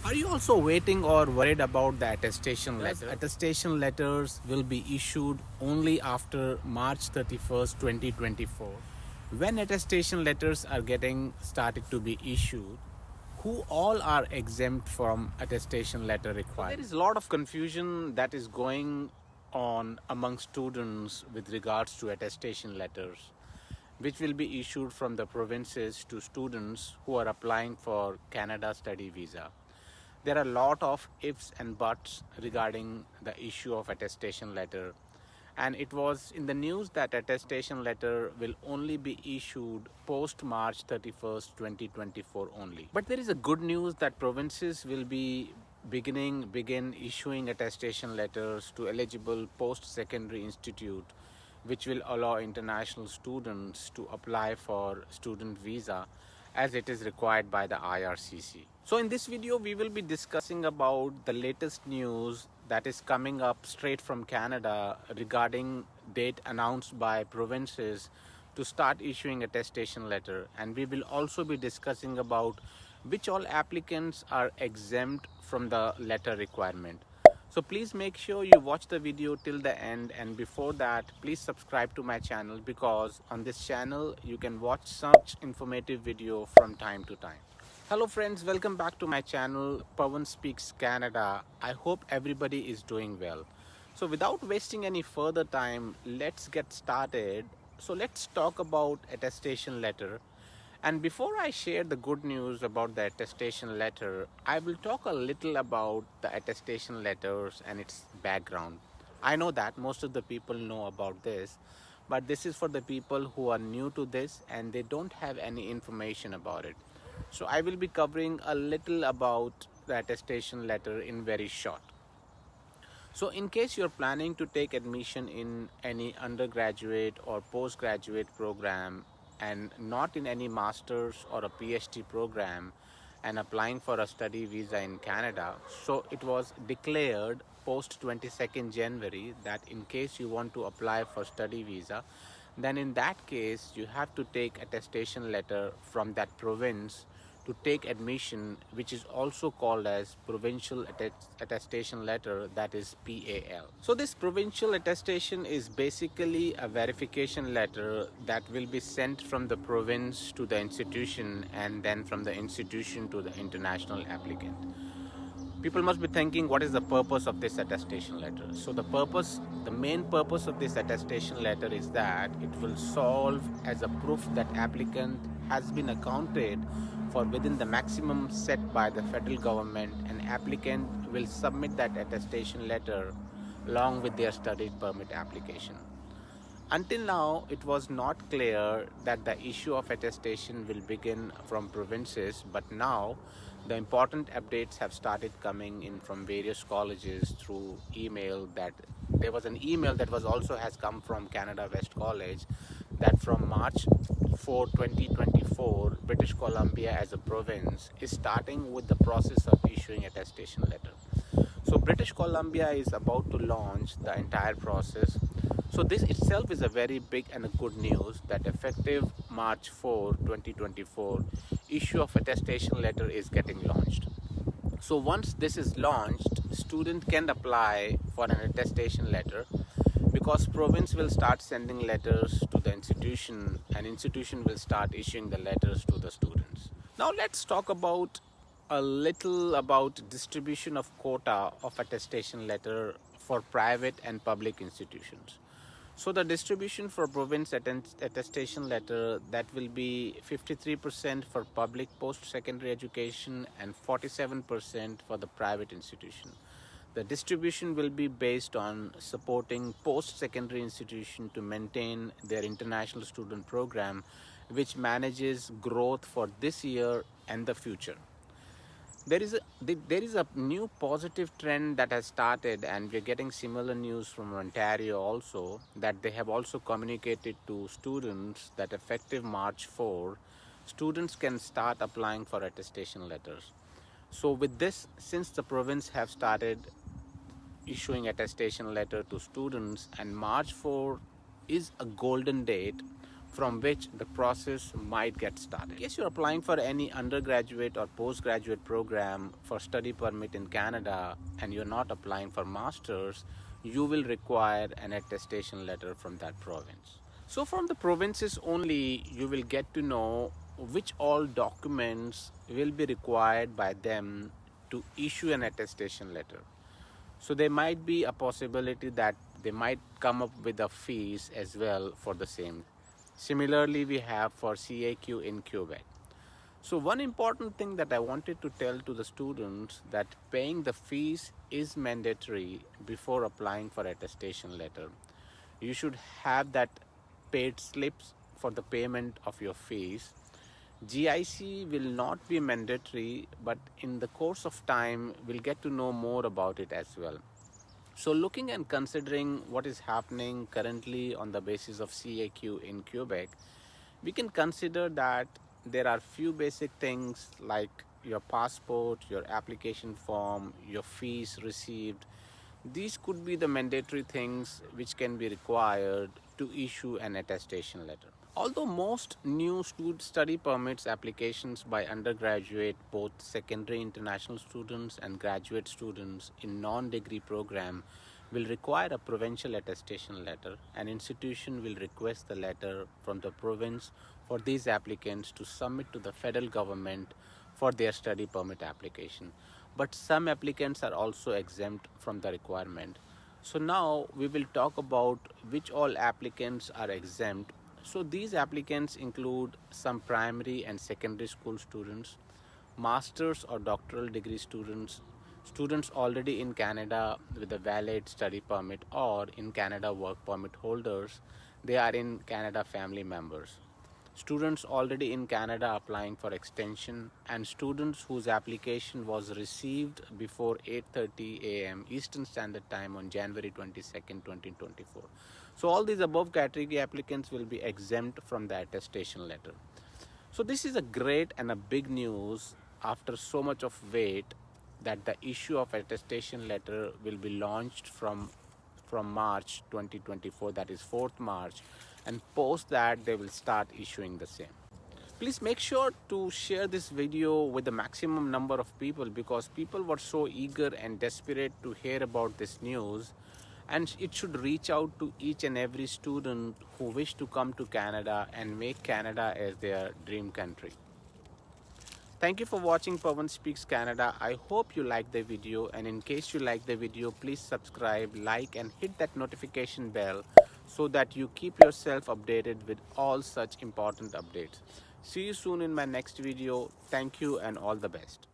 Are you also waiting or worried about the attestation Yes. letter? Attestation letters will be issued only after March 31st, 2024. When attestation letters are getting started to be issued, who all are exempt from attestation letter requirement? There is a lot of confusion that is going on among students with regards to attestation letters, which will be issued from the provinces to students who are applying for Canada study visa. There are a lot of ifs and buts regarding the issue of attestation letter, and it was in the news that attestation letter will only be issued post March 31st, 2024 only. But there is a good news that provinces will be begin issuing attestation letters to eligible post secondary institute, which will allow international students to apply for student visa as it is required by the IRCC. So in this video we will be discussing about the latest news that is coming up straight from Canada regarding date announced by provinces to start issuing attestation letter, and we will also be discussing about which all applicants are exempt from the letter requirement. So please make sure you watch the video till the end, and before that please subscribe to my channel, because on this channel you can watch such informative video from time to time. Hello friends, welcome back to my channel Pawan Speaks Canada. I hope everybody is doing well. So without wasting any further time, let's get started. So let's talk about attestation letter. And before I share the good news about the attestation letter, I will talk a little about the attestation letters and its background. I know that most of the people know about this, but this is for the people who are new to this and they don't have any information about it. So I will be covering a little about the attestation letter in very short. So in case you're planning to take admission in any undergraduate or postgraduate program and not in any master's or a PhD program and applying for a study visa in Canada, so it was declared post 22nd January that in case you want to apply for study visa, then in that case you have to take attestation letter from that province to take admission, which is also called as provincial attestation letter, that is PAL. So this provincial attestation is basically a verification letter that will be sent from the province to the institution and then from the institution to the international applicant. People must be thinking, what is the purpose of this attestation letter? So the main purpose of this attestation letter is that it will solve as a proof that applicant has been accounted for within the maximum set by the federal government, and applicant will submit that attestation letter along with their study permit application. Until now, it was not clear that the issue of attestation will begin from provinces, but now the important updates have started coming in from various colleges through email. That there was an email that was also has come from Canada West College that from March 4, 2024, British Columbia as a province is starting with the process of issuing attestation letter. So British Columbia is about to launch the entire process. So this itself is a very big and a good news that effective March 4, 2024, issue of attestation letter is getting launched. So once this is launched, student can apply for an attestation letter, because province will start sending letters to the institution and institution will start issuing the letters to the students. Now let's talk about a little about distribution of quota of attestation letter for private and public institutions. So the distribution for province attestation letter, that will be 53% for public post-secondary education and 47% for the private institution. The distribution will be based on supporting post-secondary institution to maintain their international student program, which manages growth for this year and the future. There is a new positive trend that has started, and we're getting similar news from Ontario also, that they have also communicated to students that effective March 4, students can start applying for attestation letters. So with this, since the province have started issuing attestation letter to students, and March 4 is a golden date from which the process might get started. In case you're applying for any undergraduate or postgraduate program for study permit in Canada and you're not applying for masters, you will require an attestation letter from that province. So from the provinces only, you will get to know which all documents will be required by them to issue an attestation letter. So there might be a possibility that they might come up with a fees as well for the same. Similarly, we have for CAQ in Quebec. So one important thing that I wanted to tell to the students that paying the fees is mandatory before applying for attestation letter. You should have that paid slips for the payment of your fees. GIC will not be mandatory, but in the course of time, we'll get to know more about it as well. So looking and considering what is happening currently on the basis of CAQ in Quebec, we can consider that there are few basic things like your passport, your application form, your fees received. These could be the mandatory things which can be required to issue an attestation letter. Although most new study permits applications by undergraduate, both secondary international students and graduate students in non-degree program will require a provincial attestation letter. An institution will request the letter from the province for these applicants to submit to the federal government for their study permit application. But some applicants are also exempt from the requirement. So now we will talk about which all applicants are exempt. So these applicants include some primary and secondary school students, master's or doctoral degree students, students already in Canada with a valid study permit, or in Canada work permit holders, they are in Canada family members. Students already in Canada applying for extension, and students whose application was received before 8:30 a.m. Eastern Standard Time on January 22nd, 2024. So all these above category applicants will be exempt from the attestation letter. So this is a great and a big news after so much of wait, that the issue of attestation letter will be launched from March 2024, that is 4th March, and post that they will start issuing the same. Please make sure to share this video with the maximum number of people, because people were so eager and desperate to hear about this news, and it should reach out to each and every student who wish to come to Canada and make Canada as their dream country. Thank you for watching Pawan Speaks Canada. I hope you liked the video, and in case you like the video, please subscribe, like and hit that notification bell so that you keep yourself updated with all such important updates. See you soon in my next video. Thank you and all the best.